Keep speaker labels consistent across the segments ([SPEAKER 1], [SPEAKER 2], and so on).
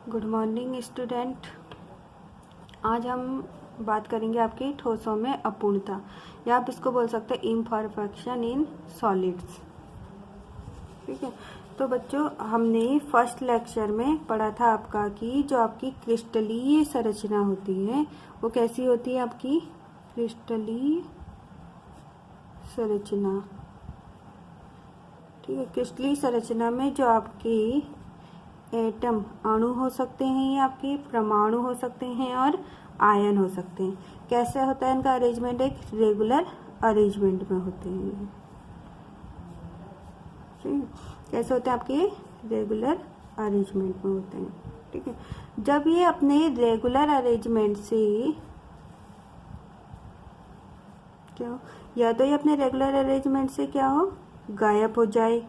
[SPEAKER 1] Good morning student. आज हम बात करेंगे आपकी ठोसों में अपूर्णता, या आप इसको बोल सकते हैं इम्परफेक्शन इन सॉलिड्स। ठीक है, तो बच्चों हमने फर्स्ट लेक्चर में पढ़ा था आपका कि जो आपकी क्रिस्टलीय संरचना होती है वो कैसी होती है। आपकी क्रिस्टलीय संरचना, ठीक है, क्रिस्टलीय संरचना में जो आपकी एटम अणु हो सकते हैं, ये आपके परमाणु हो सकते हैं और आयन हो सकते हैं। कैसे होता है इनका अरेंजमेंट? एक रेगुलर अरेंजमेंट में होते हैं। ठीक, कैसे होते हैं आपके? रेगुलर अरेंजमेंट में होते हैं। ठीक है, जब ये अपने रेगुलर अरेंजमेंट से क्या हो, या तो ये अपने रेगुलर अरेंजमेंट से क्या हो, गायब हो जाए।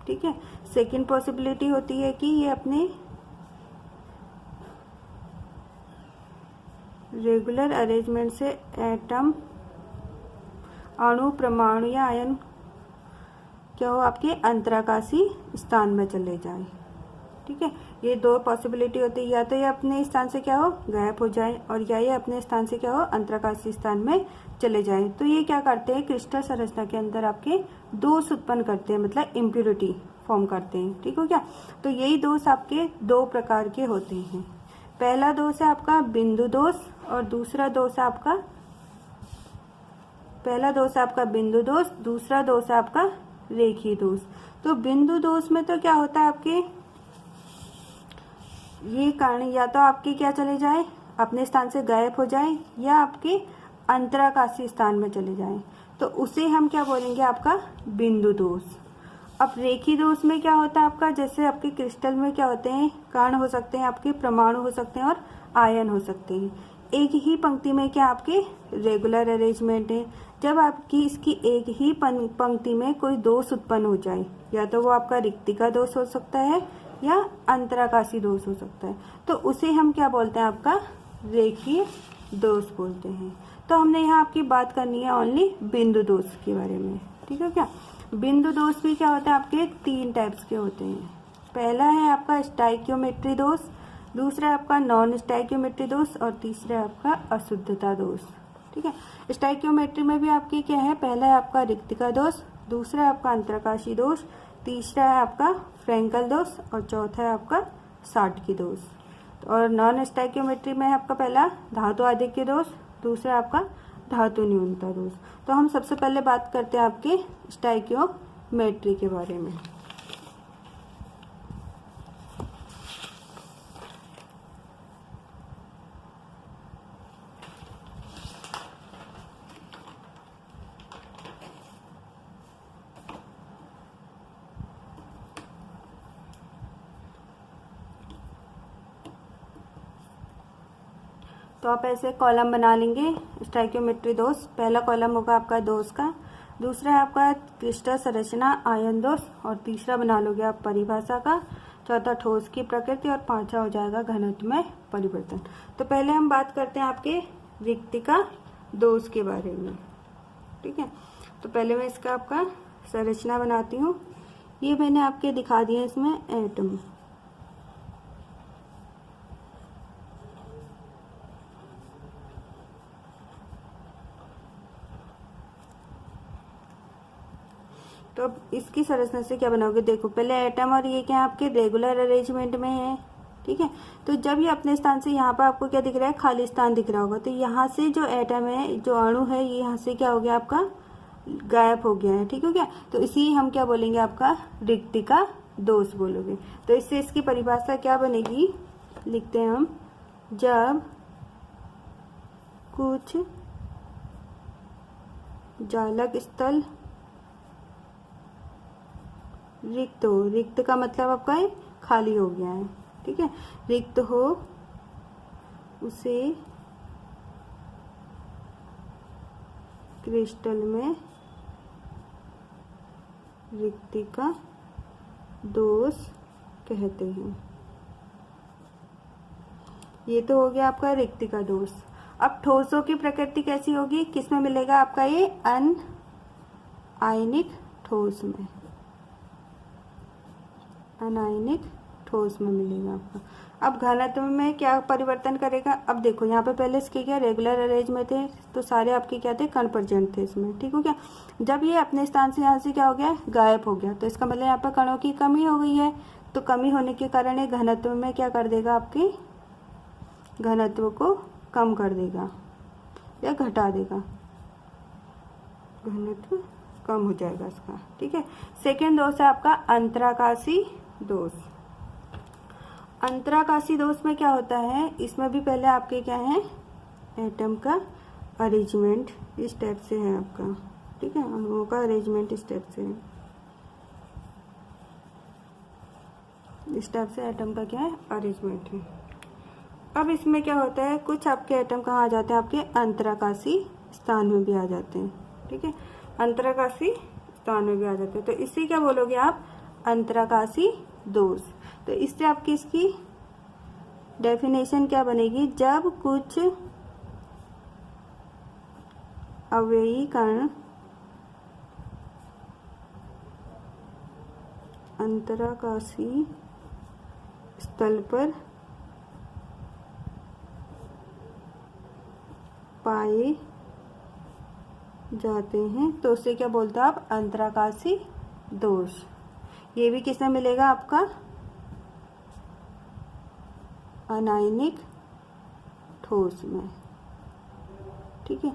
[SPEAKER 1] ठीक है, सेकेंड पॉसिबिलिटी होती है कि ये अपने रेगुलर अरेंजमेंट से एटम, अणु, परमाणु या आयन क्या हो, आपके अंतराकाशी स्थान में चले जाए। ठीक है, ये दो पॉसिबिलिटी होती है, या तो ये अपने स्थान से क्या हो, गायब हो जाए, और या ये अपने स्थान से क्या हो, अंतराकाशी स्थान में चले जाए। तो ये क्या करते हैं, क्रिस्टल संरचना के अंदर आपके दोष उत्पन्न करते हैं, मतलब इम्प्योरिटी फॉर्म करते हैं। ठीक हो क्या? तो यही दोष आपके दो प्रकार के होते हैं। पहला दोष है आपका बिंदु दोष, और दूसरा दोष है आपका, पहला दोष है आपका बिंदु दोष, दूसरा दोष है आपका रेखीय दोष। तो बिंदु दोष में तो क्या होता है आपके, ये कारण या तो आपके क्या चले जाए, अपने स्थान से गायब हो जाए, या आपके अंतराकाशी स्थान में चले जाए, तो उसे हम क्या बोलेंगे, आपका बिंदु दोष। अब रेखीय दोष में क्या होता है आपका, जैसे आपके क्रिस्टल में क्या होते हैं, कण हो सकते हैं, आपके परमाणु हो सकते हैं और आयन हो सकते हैं। एक ही पंक्ति में क्या आपके रेगुलर अरेंजमेंट है। जब आपकी इसकी एक ही पंक्ति में कोई दोष उत्पन्न हो जाए, या तो वो आपका रिक्तिका दोष हो सकता है या अंतराकाशी दोष हो सकता है, तो उसे हम क्या बोलते हैं, आपका रेखीय दोष बोलते हैं। तो हमने यहाँ आपकी बात करनी है ओनली बिंदु दोष के बारे में। ठीक है क्या? बिंदु दोष भी क्या होता है, आपके तीन टाइप्स के होते हैं। पहला है आपका स्टाइकियोमेट्री दोष, दूसरा है आपका नॉन स्टाइकियोमेट्री दोष, और तीसरा है आपका अशुद्धता दोष। ठीक है, स्टाइकियोमेट्री में भी आपकी क्या है, पहला है आपका रिक्तिका दोष, दूसरा है आपका अंतराकाशी दोष, तीसरा है आपका फ्रेंकल दोष, और चौथा है आपका साटकी दोष। और नॉन स्टाइकियोमेट्री में है आपका पहला धातु आधिक्य दोष, दूसरा आपका धातु न्यूनता दोष। तो हम सबसे पहले बात करते हैं आपके स्टाइकियोमेट्री के बारे में। तो आप ऐसे कॉलम बना लेंगे स्टाइकियोमेट्री दोष। पहला कॉलम होगा आपका दोष का, दूसरा है आपका क्रिस्टल संरचना आयन दोष, और तीसरा बना लोगे आप परिभाषा का, चौथा ठोस की प्रकृति, और पांचवा हो जाएगा घनत्व में परिवर्तन। तो पहले हम बात करते हैं आपके रिक्तिका दोष के बारे में। ठीक है, तो पहले मैं इसका आपका संरचना बनाती हूँ। ये मैंने आपके दिखा दिया इसमें एटम। तो अब इसकी संरचना से क्या बनाओगे, देखो पहले एटम, और ये क्या आपके रेगुलर अरेंजमेंट में है। ठीक है, तो जब ये अपने स्थान से, यहाँ पर आपको क्या दिख रहा है, खाली स्थान दिख रहा होगा, तो यहाँ से जो एटम है, जो अणु है, ये यहाँ से क्या हो गया, आपका गायब हो गया है। ठीक हो गया? तो इसी हम क्या बोलेंगे, आपका रिक्तिका दोष बोलोगे। तो इससे इसकी परिभाषा क्या बनेगी, लिखते हैं हम, जब कुछ जालक स्थल रिक्त हो, रिक्त का मतलब आपका है खाली हो गया है। ठीक है, रिक्त हो, उसे क्रिस्टल में रिक्तिका दोष कहते हैं। ये तो हो गया आपका रिक्तिका दोष। अब ठोसों की प्रकृति कैसी होगी, किसमें मिलेगा आपका ये, अनआयनिक ठोस में, अनायनिक ठोस में मिलेगा आपका। अब घनत्व में क्या परिवर्तन करेगा, अब देखो यहाँ पे पहले इसके क्या रेगुलर अरेंज में थे, तो सारे आपके क्या थे, कण प्रेजेंट थे इसमें, ठीक हो गया। जब ये अपने स्थान से यहाँ से क्या हो गया, गायब हो गया, तो इसका मतलब यहाँ पर कणों की कमी हो गई है। तो कमी होने के कारण ये घनत्व में क्या कर देगा, आपकी घनत्व को कम कर देगा या घटा देगा, घनत्व कम हो जाएगा इसका, ठीक है। सेकेंड दोष है आपका अंतराकाशी दोष। अंतराकाशी दोष में क्या होता है, इसमें भी पहले आपके क्या है, एटम का अरेंजमेंट इस टाइप से है आपका, ठीक है, अणुओं का अरेंजमेंट इस टाइप से है, इस टाइप से एटम का क्या है, अरेंजमेंट है। अब इसमें क्या होता है, कुछ आपके एटम कहाँ आ जाते हैं, आपके अंतराकाशी स्थान में भी आ जाते हैं, ठीक है, अंतराकाशी स्थान में भी आ जाते हैं। तो इससे क्या बोलोगे आप, अंतराकाशी दोष। तो इससे आपकी इसकी डेफिनेशन क्या बनेगी, जब कुछ अवयवी कण अंतराकाशी स्थल पर पाए जाते हैं तो उसे क्या बोलते हैं आप, अंतराकाशी दोष। ये भी किसमें मिलेगा, आपका अनायनिक ठोस में, ठीक है।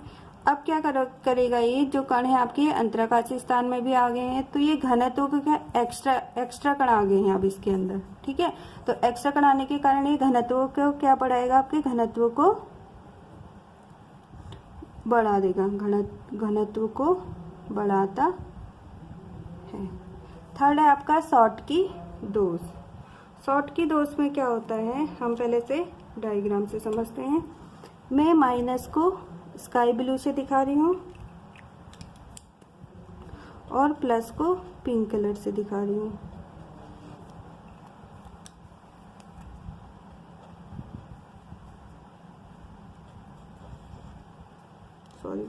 [SPEAKER 1] अब क्या करेगा, ये जो कण है आपके अंतराकाशी स्थान में भी आ गए हैं, तो ये घनत्व को क्या एक्स्ट्रा कण आ गए हैं अब इसके अंदर, ठीक है। तो एक्स्ट्रा कण आने के कारण ये घनत्व को क्या बढ़ाएगा, आपके घनत्व को बढ़ा देगा, घनत्व को बढ़ाता है। थर्ड है आपका शॉटकी दोष। शॉटकी दोष में क्या होता है, हम पहले से डायग्राम से समझते हैं। मैं माइनस को स्काई ब्लू से दिखा रही हूँ और प्लस को पिंक कलर से दिखा रही हूँ। सॉरी,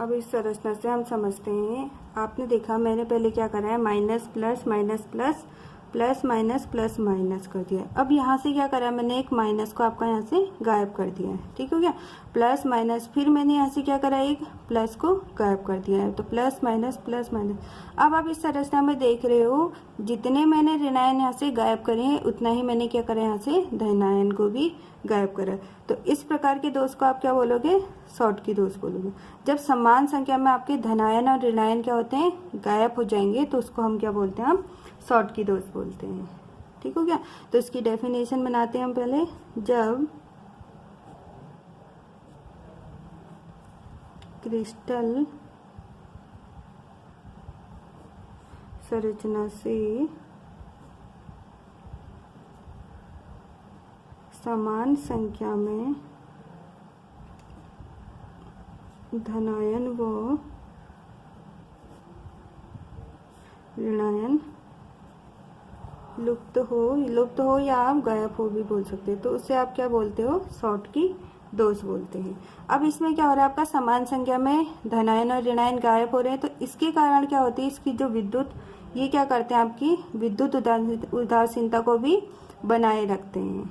[SPEAKER 1] अब इस संरचना से हम समझते हैं। आपने देखा मैंने पहले क्या करा है, minus plus minus plus plus minus plus minus कर दिया। अब यहाँ से क्या करा है, मैंने एक माइनस को आपका यहाँ से गायब कर दिया है, ठीक हो गया। प्लस माइनस, फिर मैंने यहाँ से क्या करा है, एक प्लस को गायब कर दिया है, तो प्लस माइनस प्लस माइनस। अब आप इस संरचना में देख रहे हो, जितने मैंने ऋणायन यहाँ से गायब करे हैं उतना ही मैंने क्या करा यहाँ से धनायन को भी गायब करा। तो इस प्रकार के दोष को आप क्या बोलोगे, शॉटकी दोष बोलोगे। जब समान संख्या में आपके धनायन और ऋणायन क्या होते हैं, गायब हो जाएंगे, तो उसको हम क्या बोलते हैं, हम शॉटकी दोष बोलते हैं, ठीक हो गया। तो इसकी डेफिनेशन बनाते हैं हम पहले। जब क्रिस्टल संरचना से समान संख्या में धनायन व ऋणायन लुप्त हो या आप गायब हो भी बोल सकते हैं, तो उससे आप क्या बोलते हो, शॉटकी दोष बोलते हैं। अब इसमें क्या हो रहा है, आपका समान संख्या में धनायन और ऋणायन गायब हो रहे हैं, तो इसके कारण क्या होती है, इसकी जो विद्युत, ये क्या करते हैं, आपकी विद्युत उदासीनता को भी बनाए रखते हैं,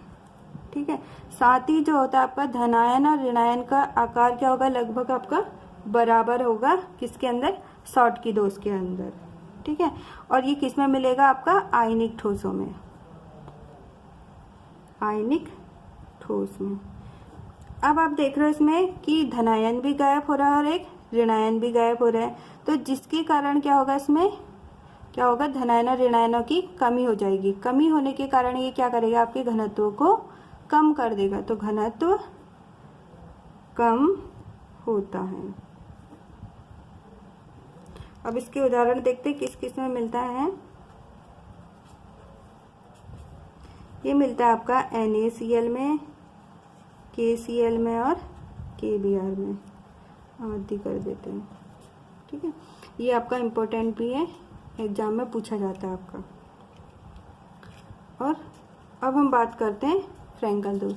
[SPEAKER 1] ठीक है। साथ ही जो होता है आपका धनायन और ऋणायन का आकार क्या होगा, लगभग आपका बराबर होगा, किसके अंदर, शॉटकी दोष के अंदर, ठीक है। और ये किस में मिलेगा, आपका आयनिक ठोसों में, आयनिक ठोस में। अब आप देख रहे हो इसमें कि धनायन भी गायब हो रहा है और एक ऋणायन भी गायब हो रहा है, तो जिसके कारण क्या होगा, इसमें क्या होगा, धनायन और ऋणायनों की कमी हो जाएगी। कमी होने के कारण ये क्या करेगा, आपके घनत्व को कम कर देगा, तो घनत्व कम होता है। अब इसके उदाहरण देखते हैं किस किस में मिलता है। ये मिलता है आपका NaCl में, KCl में और KBr में। आदि कर देते हैं, ठीक है। ये आपका इम्पोर्टेंट भी है, एग्जाम में पूछा जाता है आपका। और अब हम बात करते हैं फ्रैंकल दोष।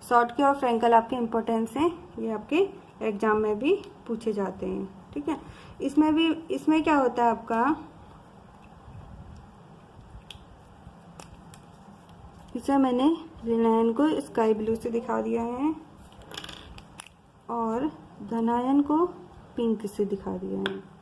[SPEAKER 1] शॉर्टकी और फ्रैंकल आपके इम्पोर्टेंस हैं, ये आपके एग्जाम में भी पूछे जाते हैं, ठीक है। इसमें क्या होता है आपका, इसमें मैंने ऋणायन को स्काई ब्लू से दिखा दिया है और धनायन को पिंक से दिखा दिया है।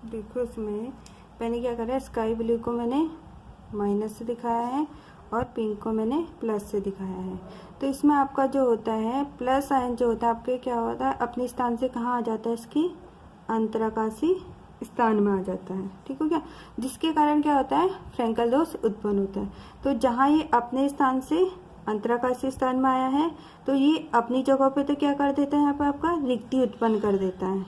[SPEAKER 1] देखो इसमें मैंने क्या करा है, स्काई ब्लू को मैंने माइनस से दिखाया है और पिंक को मैंने प्लस से दिखाया है। तो इसमें आपका जो होता है प्लस आयन जो होता है आपके क्या होता है, अपने स्थान से कहाँ आ जाता है, इसकी अंतराकाशी स्थान में आ जाता है, ठीक हो क्या। जिसके कारण क्या होता है, फ्रैंकल दोष उत्पन्न होता है। तो जहाँ ये अपने स्थान से अंतराकाशी स्थान में आया है तो ये अपनी जगह पे तो क्या कर देता है, यहाँ पे आपका रिक्ति उत्पन्न कर देता है,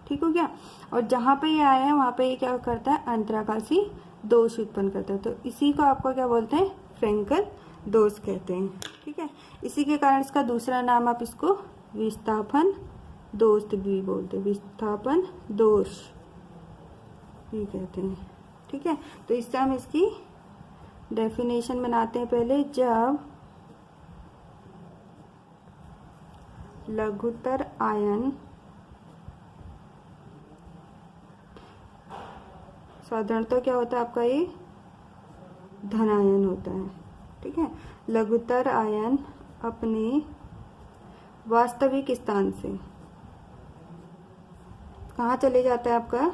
[SPEAKER 1] ठीक हो गया। और जहाँ पे ये आया है वहाँ पे ये क्या करता है, अंतराकाशी दोष उत्पन्न करता है। तो इसी को आपको क्या बोलते हैं, फ्रैंकल दोष कहते हैं, ठीक है। इसी के कारण इसका दूसरा नाम आप इसको विस्थापन दोष भी बोलते हैं, विस्थापन दोष भी कहते हैं, ठीक है। तो इससे हम इसकी डेफिनेशन बनाते हैं पहले। जब लघुतर आयन साधारणतः क्या होता है आपका, ये धनायन होता है, ठीक है। लघुतर आयन अपने वास्तविक स्थान से कहाँ चले जाता है आपका,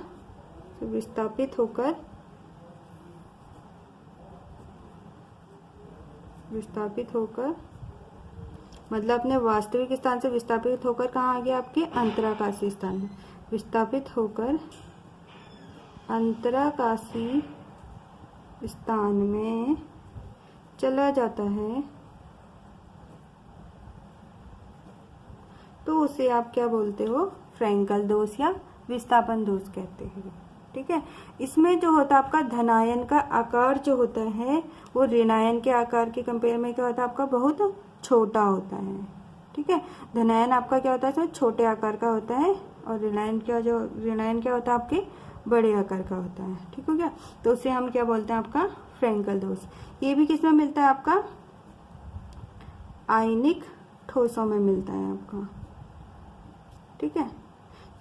[SPEAKER 1] विस्थापित होकर मतलब अपने वास्तविक स्थान से विस्थापित होकर कहाँ आ गया, आपके अंतराकाशी स्थान में। विस्थापित होकर अंतराकाशी स्थान में चला जाता है तो उसे आप क्या बोलते हो, फ्रैंकल दोष या विस्थापन दोष कहते हैं, ठीक है। इसमें जो होता है आपका धनायन का आकार जो होता है वो ऋणायन के आकार के कंपेयर में क्या होता है आपका, बहुत छोटा होता है, ठीक है। धनायन आपका क्या होता है, इसमें छोटे आकार का होता है और ऋणायन क्या होता है आपके बड़े आकार का होता है, ठीक हो गया। तो उसे हम क्या बोलते हैं, आपका फ्रैंकल दोष। ये भी किसमें मिलता है आपका, आयनिक ठोसों में मिलता है आपका, ठीक है।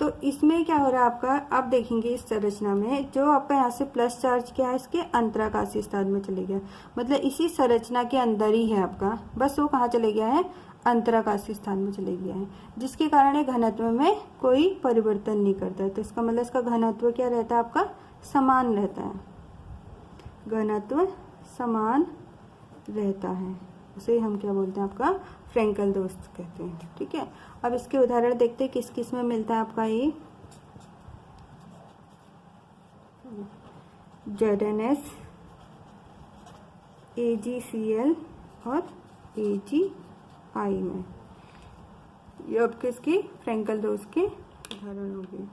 [SPEAKER 1] तो इसमें क्या हो रहा है आपका, आप देखेंगे इस संरचना में जो आपका यहाँ से प्लस चार्ज क्या है, इसके अंतराकाशी स्थान में चले गया, मतलब इसी संरचना के अंदर ही है आपका, बस वो कहाँ चले गया है, अंतराकाशी स्थान में चले गया है, जिसके कारण ये घनत्व में कोई परिवर्तन नहीं करता है। तो इसका मतलब इसका घनत्व क्या रहता है, आपका समान रहता है, घनत्व समान रहता है, उसे हम क्या बोलते हैं, आपका फ्रैंकल दोष कहते हैं, ठीक है। अब इसके उदाहरण देखते हैं किस किस में मिलता है आपका ये ZnS, AgCl और AgI में। ये आपके इसके फ्रैंकल दोष के उदाहरण हो गए।